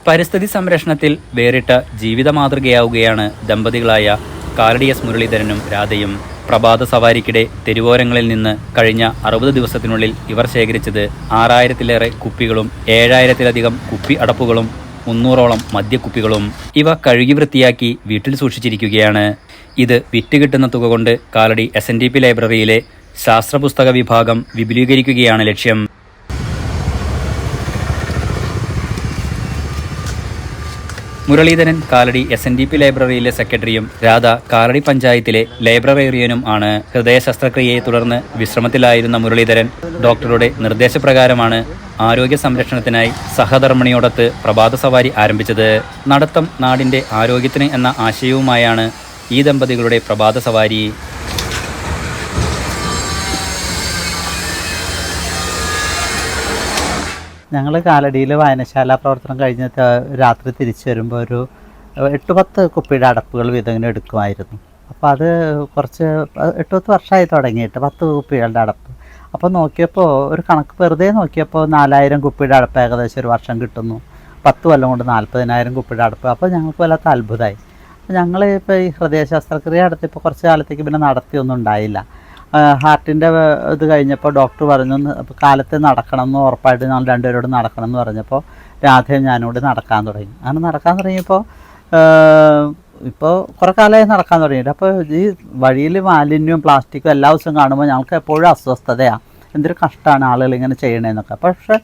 പരിസ്ഥിതി സംരക്ഷണത്തിൽ വേറിട്ട ജീവിത മാതൃകയാവുകയാണ് ദമ്പതികളായ കാലടി എസ് മുരളീധരനും രാധയും. പ്രഭാത സവാരിക്കിടെ തെരുവോരങ്ങളിൽ നിന്ന് കഴിഞ്ഞ 60 ദിവസത്തിനുള്ളിൽ ഇവർ ശേഖരിച്ചത് 6000-ലേറെ കുപ്പികളും 7000-ലധികം കുപ്പി അടപ്പുകളും 300ഓളം മദ്യക്കുപ്പികളും. ഇവ കഴുകി വൃത്തിയാക്കി വീട്ടിൽ സൂക്ഷിച്ചിരിക്കുകയാണ്. ഇത് വിറ്റ് കിട്ടുന്ന തുക കൊണ്ട് കാലടി SNDP ലൈബ്രറിയിലെ ശാസ്ത്രപുസ്തക വിഭാഗം വിപുലീകരിക്കുകയാണ് ലക്ഷ്യം. മുരളീധരൻ കാലടി SNDP ലൈബ്രറിയിലെ സെക്രട്ടറിയും രാധ കാലടി പഞ്ചായത്തിലെ ലൈബ്രറിയനും ആണ്. ഹൃദയ ശസ്ത്രക്രിയയെ തുടർന്ന് വിശ്രമത്തിലായിരുന്ന മുരളീധരൻ ഡോക്ടറുടെ നിർദ്ദേശപ്രകാരമാണ് ആരോഗ്യ സംരക്ഷണത്തിനായി സഹധർമ്മിണിയോടൊത്ത് പ്രഭാത സവാരി ആരംഭിച്ചത്. നടത്തം നാടിന്റെ ആരോഗ്യത്തിന് എന്ന ആശയവുമായാണ് ഈ ദമ്പതികളുടെ പ്രഭാത സവാരി. ഞങ്ങൾ കാലടിയിൽ വായനശാല പ്രവർത്തനം കഴിഞ്ഞ് രാത്രി തിരിച്ചു വരുമ്പോൾ ഒരു 8-10 കുപ്പിയുടെ അടപ്പുകൾ വീതം ഇങ്ങനെ എടുക്കുമായിരുന്നു. അപ്പോൾ അത് കുറച്ച് 8-10 വർഷമായി തുടങ്ങിയിട്ട് 10 കുപ്പികളുടെ അടപ്പ്. അപ്പോൾ നോക്കിയപ്പോൾ ഒരു കണക്ക് വെറുതെ നോക്കിയപ്പോൾ 4000 കുപ്പിയുടെ അടപ്പ് ഏകദേശം ഒരു വർഷം കിട്ടുന്നു. 10 കൊല്ലം കൊണ്ട് 40,000 കുപ്പിയുടെ അടപ്പ്. അപ്പോൾ ഞങ്ങൾക്ക് വല്ലാത്ത അത്ഭുതമായി. അപ്പോൾ ഞങ്ങൾ ഇപ്പോൾ ഈ ഹൃദയ ശസ്ത്രക്രിയ നടത്തിയപ്പോൾ കുറച്ച് കാലത്തേക്ക് പിന്നെ നടത്തിയൊന്നും ഉണ്ടായില്ല. ഹാർട്ടിൻ്റെ ഇത് കഴിഞ്ഞപ്പോൾ ഡോക്ടർ പറഞ്ഞു കാലത്ത് നടക്കണം എന്ന് ഉറപ്പായിട്ട് ഞങ്ങൾ രണ്ടുപേരോട് നടക്കണം എന്ന് പറഞ്ഞപ്പോൾ രാധയും ഞാനോട് നടക്കാൻ തുടങ്ങി. അങ്ങനെ നടക്കാൻ തുടങ്ങിയപ്പോൾ ഇപ്പോൾ കുറേ കാലമായി നടക്കാൻ തുടങ്ങിയിട്ട് അപ്പോൾ ഈ വഴിയിൽ മാലിന്യവും പ്ലാസ്റ്റിക്കും എല്ലാ ദിവസവും കാണുമ്പോൾ ഞങ്ങൾക്ക് എപ്പോഴും അസ്വസ്ഥതയാണ്. എന്തൊരു കഷ്ടമാണ് ആളുകൾ ഇങ്ങനെ ചെയ്യണേന്നൊക്കെ. പക്ഷേ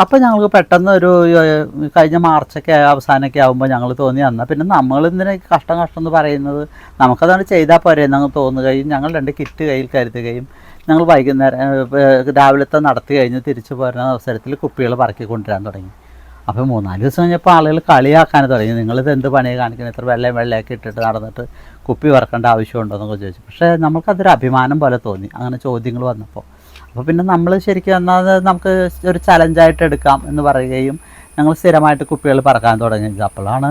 അപ്പോൾ ഞങ്ങൾക്ക് പെട്ടെന്ന് ഒരു കഴിഞ്ഞ മാർച്ചൊക്കെ അവസാനമൊക്കെ ആകുമ്പോൾ ഞങ്ങൾ തോന്നി എന്നാൽ പിന്നെ നമ്മളിതിനെ കഷ്ടം എന്ന് പറയുന്നത് നമുക്കതാണ് ചെയ്താൽ പോരെ എന്നങ്ങ് തോന്നുകയും ഞങ്ങൾ 2 കിറ്റ് കയ്യിൽ കരുതുകയും ഞങ്ങൾ വൈകുന്നേരം രാവിലത്തെ നടത്തി കഴിഞ്ഞ് തിരിച്ചു പോരുന്ന അവസരത്തിൽ കുപ്പികൾ പറക്കി കൊണ്ടുവരാൻ തുടങ്ങി. അപ്പോൾ 3-4 ദിവസം കഴിഞ്ഞപ്പോൾ ആളുകൾ കളിയാക്കാൻ തുടങ്ങി. നിങ്ങളിത് എന്ത് പണിയെ കാണിക്കുന്നത്, ഇത്ര വെള്ളയൊക്കെ ഇട്ടിട്ട് നടന്നിട്ട് കുപ്പി വറക്കേണ്ട ആവശ്യമുണ്ടോ എന്നൊക്കെ ചോദിച്ചു. പക്ഷേ നമുക്കതൊരു അഭിമാനം പോലെ തോന്നി അങ്ങനെ ചോദ്യങ്ങൾ വന്നപ്പോൾ. അപ്പോൾ പിന്നെ നമ്മൾ ശരിക്കും എന്നാൽ നമുക്ക് ഒരു ചലഞ്ചായിട്ട് എടുക്കാം എന്ന് പറയുകയും ഞങ്ങൾ സ്ഥിരമായിട്ട് കുപ്പികൾ പറക്കാൻ തുടങ്ങിയത്. അപ്പോഴാണ്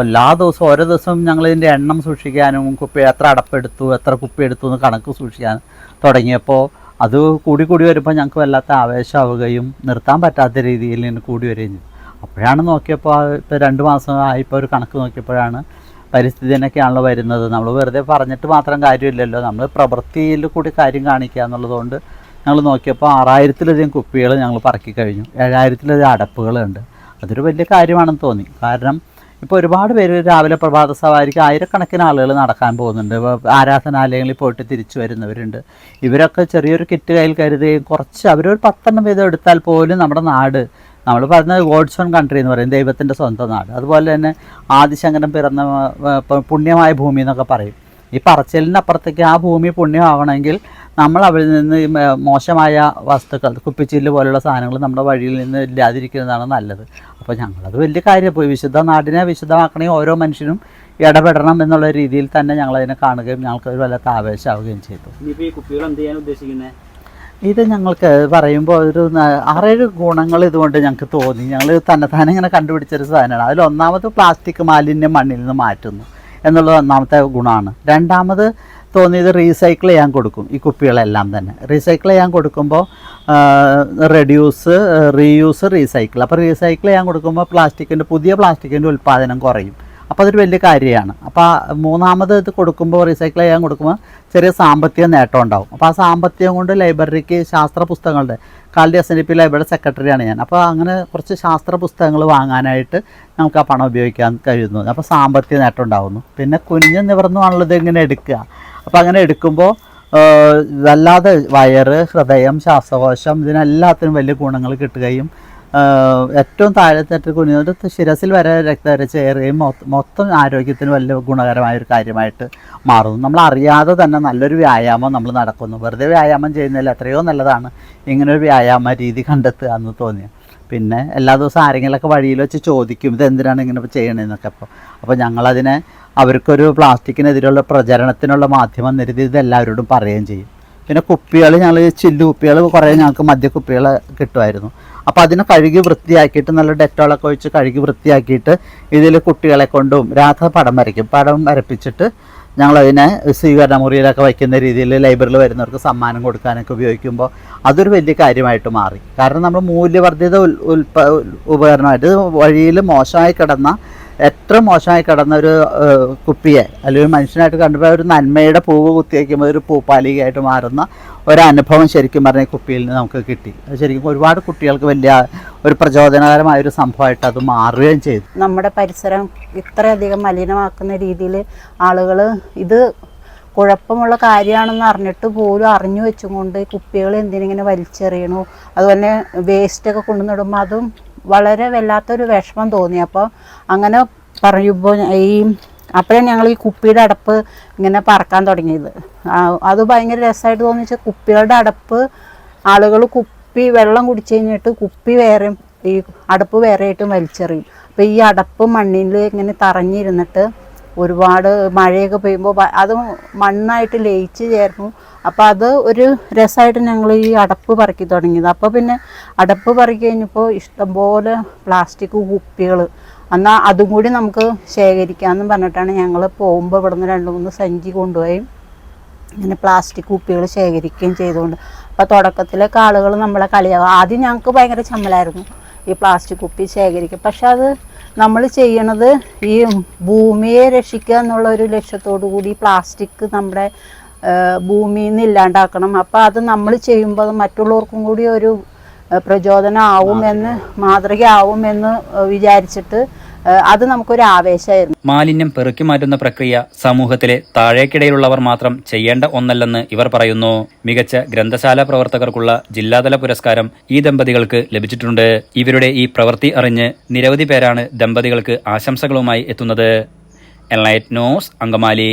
എല്ലാ ദിവസവും ഓരോ ദിവസവും ഞങ്ങളിതിൻ്റെ എണ്ണം സൂക്ഷിക്കാനും കുപ്പി എത്ര അടപ്പെടുത്തു എത്ര കുപ്പി എടുത്തു എന്ന് കണക്ക് സൂക്ഷിക്കാൻ തുടങ്ങിയപ്പോൾ അത് കൂടി വരുമ്പോൾ ഞങ്ങൾക്ക് വല്ലാത്ത ആവേശമാവുകയും നിർത്താൻ പറ്റാത്ത രീതിയിൽ കൂടി വരികയും ചെയ്തു. അപ്പോഴാണ് നോക്കിയപ്പോൾ ഇപ്പോൾ 2 മാസമായിപ്പോൾ ഒരു കണക്ക് നോക്കിയപ്പോഴാണ് പരിസ്ഥിതിനൊക്കെയാണല്ലോ വരുന്നത്. നമ്മൾ വെറുതെ പറഞ്ഞിട്ട് മാത്രം കാര്യമില്ലല്ലോ, നമ്മൾ പ്രവൃത്തിയിൽ കൂടി കാര്യം കാണിക്കുക എന്നുള്ളതുകൊണ്ട് ഞങ്ങൾ നോക്കിയപ്പോൾ 6000-ലധികം കുപ്പികൾ ഞങ്ങൾ പറക്കി കഴിഞ്ഞു. 7000-ലധികം അടപ്പുകളുണ്ട്. അതൊരു വലിയ കാര്യമാണെന്ന് തോന്നി. കാരണം ഇപ്പോൾ ഒരുപാട് പേര് രാവിലെ പ്രഭാത സവാരിക്ക് ആയിരക്കണക്കിന് ആളുകൾ നടക്കാൻ പോകുന്നുണ്ട്. ആരാധനാലയങ്ങളിൽ പോയിട്ട് തിരിച്ചു വരുന്നവരുണ്ട്. ഇവരൊക്കെ ചെറിയൊരു കിറ്റ് കയ്യിൽ കരുതുകയും കുറച്ച് അവരൊരു 10 വീതം എടുത്താൽ പോലും നമ്മുടെ നാട്, നമ്മൾ പറയുന്നത് ഗോഡ്സ് ഓൺ കൺട്രി എന്ന് പറയും, ദൈവത്തിൻ്റെ സ്വന്തം നാട്. അതുപോലെ തന്നെ ആദിശങ്കരൻ പിറന്ന പുണ്യമായ ഭൂമി എന്നൊക്കെ പറയും. ഈ പറച്ചിലിനപ്പുറത്തേക്ക് ആ ഭൂമി പുണ്യമാവണമെങ്കിൽ നമ്മൾ അവിടെ നിന്ന് മോശമായ വസ്തുക്കൾ കുപ്പിച്ചില്ല് പോലുള്ള സാധനങ്ങൾ നമ്മുടെ വഴിയിൽ നിന്ന് ഇല്ലാതിരിക്കുന്നതാണ് നല്ലത്. അപ്പോൾ ഞങ്ങളത് വലിയ കാര്യം പോയി വിശുദ്ധ നാടിനെ വിശുദ്ധമാക്കണമെങ്കിൽ ഓരോ മനുഷ്യനും ഇടപെടണം എന്നുള്ള രീതിയിൽ തന്നെ ഞങ്ങളതിനെ കാണുകയും ഞങ്ങൾക്കൊരു വല്ലാത്ത ആവേശമാവുകയും ചെയ്തു. ഇനിയിപ്പോൾ ഈ കുപ്പികൾ എന്ത് ചെയ്യാൻ ഉദ്ദേശിക്കുന്നത്? ഇത് ഞങ്ങൾക്ക് പറയുമ്പോൾ ഒരു 6-7 ഗുണങ്ങൾ ഇതുകൊണ്ട് ഞങ്ങൾക്ക് തോന്നി. ഞങ്ങൾ തന്നെ ഇങ്ങനെ കണ്ടുപിടിച്ചൊരു സാധനമാണ്. അതിൽ ഒന്നാമത് പ്ലാസ്റ്റിക് മാലിന്യം മണ്ണിൽ നിന്ന് മാറ്റുന്നു എന്നുള്ളത് ഒന്നാമത്തെ ഗുണമാണ്. രണ്ടാമത് തോന്നിയത് റീസൈക്കിൾ ചെയ്യാൻ കൊടുക്കും. ഈ കുപ്പികളെല്ലാം തന്നെ റീസൈക്കിൾ ചെയ്യാൻ കൊടുക്കുമ്പോൾ റെഡ്യൂസ്, റീയൂസ്, റീസൈക്കിൾ. അപ്പോൾ റീസൈക്കിൾ ചെയ്യാൻ കൊടുക്കുമ്പോൾ പുതിയ പ്ലാസ്റ്റിക്കിൻ്റെ ഉൽപ്പാദനം കുറയും. അപ്പോൾ അതൊരു വലിയ കാര്യമാണ്. അപ്പോൾ മൂന്നാമത് ഇത് കൊടുക്കുമ്പോൾ റീസൈക്കിൾ ചെയ്യാൻ കൊടുക്കുമ്പോൾ ചെറിയ സാമ്പത്തിക നേട്ടം ഉണ്ടാവും. അപ്പോൾ ആ സാമ്പത്തികം കൊണ്ട് ലൈബ്രറിക്ക് ശാസ്ത്ര പുസ്തകങ്ങളുടെ കാലടി SNDP ലൈബ്രറി സെക്രട്ടറിയാണ് ഞാൻ. അപ്പോൾ അങ്ങനെ കുറച്ച് ശാസ്ത്ര പുസ്തകങ്ങൾ വാങ്ങാനായിട്ട് നമുക്ക് ആ പണം ഉപയോഗിക്കാൻ കഴിയുന്നു. അപ്പോൾ സാമ്പത്തിക നേട്ടം ഉണ്ടാകുന്നു. പിന്നെ കുനിഞ്ഞ് നിവർന്നുമാണല്ലോ ഇതിങ്ങനെ എടുക്കുക. അപ്പോൾ അങ്ങനെ എടുക്കുമ്പോൾ വല്ലാതെ വയറ്, ഹൃദയം, ശ്വാസകോശം ഇതിനെല്ലാത്തിനും വലിയ ഗുണങ്ങൾ കിട്ടുകയും ഏറ്റവും താഴത്തെ കുഞ്ഞിൻ്റെ ശിരസിൽ വരെ രക്തരച്ചേറുകയും മൊത്തം ആരോഗ്യത്തിന് വലിയ ഗുണകരമായൊരു കാര്യമായിട്ട് മാറുന്നു. നമ്മൾ അറിയാതെ തന്നെ നല്ലൊരു വ്യായാമം നമ്മൾ നടക്കുന്നു. വെറുതെ വ്യായാമം ചെയ്യുന്നതിൽ എത്രയോ നല്ലതാണ് ഇങ്ങനൊരു വ്യായാമ രീതി കണ്ടെത്തുക എന്ന് തോന്നിയത്. പിന്നെ എല്ലാ ദിവസവും ആരെങ്കിലുമൊക്കെ വഴിയിൽ വെച്ച് ചോദിക്കും ഇതെന്തിനാണ് ഇങ്ങനെ ചെയ്യണതെന്നൊക്കെ. അപ്പോൾ ഞങ്ങളതിനെ അവർക്കൊരു പ്ലാസ്റ്റിക്കിനെതിരെയുള്ള പ്രചരണത്തിനുള്ള മാധ്യമം നിരത്തി ഇതെല്ലാവരോടും പറയുകയും ചെയ്യും. പിന്നെ കുപ്പികൾ ഞങ്ങൾ ചില്ല് കുപ്പികൾ കുറേ ഞങ്ങൾക്ക് മദ്യക്കുപ്പികൾ കിട്ടുമായിരുന്നു. അപ്പോൾ അതിനെ കഴുകി വൃത്തിയാക്കിയിട്ട് നല്ല ഡെറ്റോളൊക്കെ ഒഴിച്ച് കഴുകി വൃത്തിയാക്കിയിട്ട് ഇതിൽ കുട്ടികളെ കൊണ്ടും രാധ പടം വരയ്ക്കും. പടം വരപ്പിച്ചിട്ട് ഞങ്ങളതിനെ സ്വീകരണ മുറിയിലൊക്കെ വയ്ക്കുന്ന രീതിയിൽ ലൈബ്രറിയിൽ വരുന്നവർക്ക് സമ്മാനം കൊടുക്കാനൊക്കെ ഉപയോഗിക്കുമ്പോൾ അതൊരു വലിയ കാര്യമായിട്ട് മാറി. കാരണം നമ്മൾ മൂല്യവർദ്ധിത ഉപകരണമായിട്ട് വഴിയിൽ മോശമായി കിടന്ന ഏറ്റവും മോശമായി കിടന്ന ഒരു കുപ്പിയെ അല്ലെങ്കിൽ ഒരു മനുഷ്യനായിട്ട് കണ്ടപ്പോൾ ഒരു നന്മയുടെ പൂവ് കുത്തി വയ്ക്കുമ്പോൾ ഒരു പൂപ്പാലികയായിട്ട് മാറുന്ന ഒരനുഭവം ശരിക്കും പറഞ്ഞ കുപ്പിയിൽ നിന്ന് നമുക്ക് കിട്ടി. അത് ശരിക്കും ഒരുപാട് കുട്ടികൾക്ക് വലിയ ഒരു പ്രചോദനകരമായൊരു സംഭവമായിട്ട് അത് മാറുകയും ചെയ്തു. നമ്മുടെ പരിസരം ഇത്രയധികം മലിനമാക്കുന്ന രീതിയിൽ ആളുകൾ ഇത് കുഴപ്പമുള്ള കാര്യമാണെന്ന് അറിഞ്ഞിട്ട് പോലും അറിഞ്ഞു വെച്ചും കൊണ്ട് കുപ്പികൾ എന്തിനിങ്ങനെ വലിച്ചെറിയണു, അതുപോലെ വേസ്റ്റൊക്കെ കൊണ്ടുവന്നിടുമ്പോൾ അതും വളരെ വല്ലാത്തൊരു വിഷമം തോന്നി. അപ്പോൾ അങ്ങനെ പറയുമ്പോൾ അപ്പോഴാണ് ഞങ്ങൾ ഈ കുപ്പിയുടെ അടപ്പ് ഇങ്ങനെ പറക്കാൻ തുടങ്ങിയത്. അത് ഭയങ്കര രസമായിട്ട് തോന്നിച്ചാൽ കുപ്പികളുടെ അടപ്പ് ആളുകൾ കുപ്പി വെള്ളം കുടിച്ചു കഴിഞ്ഞിട്ട് കുപ്പി വേറെ ഈ അടപ്പ് വേറെ ആയിട്ടും വലിച്ചെറിയും. അപ്പോൾ ഈ അടപ്പ് മണ്ണിൽ ഇങ്ങനെ തറഞ്ഞിരുന്നിട്ട് ഒരുപാട് മഴയൊക്കെ പെയ്യുമ്പോൾ അത് മണ്ണായിട്ട് ലയിച്ച് ചേർന്നു. അപ്പോൾ അത് ഒരു രസമായിട്ട് ഞങ്ങൾ ഈ അടപ്പ് പറക്കി തുടങ്ങിയത്. അപ്പോൾ പിന്നെ അടപ്പ് പറക്കി കഴിഞ്ഞപ്പോൾ ഇഷ്ടംപോലെ പ്ലാസ്റ്റിക് കുപ്പികൾ, എന്നാൽ അതും കൂടി നമുക്ക് ശേഖരിക്കാമെന്ന് പറഞ്ഞിട്ടാണ് ഞങ്ങൾ പോകുമ്പോൾ ഇവിടെ നിന്ന് 2-3 സഞ്ചി കൊണ്ടുപോയി ഇങ്ങനെ പ്ലാസ്റ്റിക് കുപ്പികൾ ശേഖരിക്കുകയും ചെയ്തുകൊണ്ട്. അപ്പോൾ തുടക്കത്തിലൊക്കെ ആളുകൾ നമ്മളെ കളിയാകും. ആദ്യം ഞങ്ങൾക്ക് ഭയങ്കര ചമ്മലായിരുന്നു ഈ പ്ലാസ്റ്റിക് കുപ്പി ശേഖരിക്കുക. പക്ഷെ അത് നമ്മൾ ചെയ്യണത് ഈ ഭൂമിയെ രക്ഷിക്കുക എന്നുള്ള ഒരു ലക്ഷ്യത്തോടു കൂടി പ്ലാസ്റ്റിക് നമ്മുടെ ഭൂമിയിൽ നിന്ന് ഇല്ലാണ്ടാക്കണം. അപ്പോൾ അത് നമ്മൾ ചെയ്യുമ്പോൾ അത് മറ്റുള്ളവർക്കും കൂടി ഒരു പ്രചോദനം ആവുമെന്ന്, മാതൃക ആവുമെന്ന് വിചാരിച്ചിട്ട് അത് നമുക്കൊരു ആവേശമായിരുന്നു. മാലിന്യം പെറുക്കി മാറ്റുന്ന പ്രക്രിയ സമൂഹത്തിലെ താഴേക്കിടയിലുള്ളവർ മാത്രം ചെയ്യേണ്ട ഒന്നല്ലെന്ന് ഇവർ പറയുന്നു. മികച്ച ഗ്രന്ഥശാല പ്രവർത്തകർക്കുള്ള ജില്ലാതല പുരസ്കാരം ഈ ദമ്പതികൾക്ക് ലഭിച്ചിട്ടുണ്ട്. ഇവരുടെ ഈ പ്രവൃത്തി അറിഞ്ഞ് നിരവധി പേരാണ് ദമ്പതികൾക്ക് ആശംസകളുമായി എത്തുന്നത്. Enlight news, Angamaly.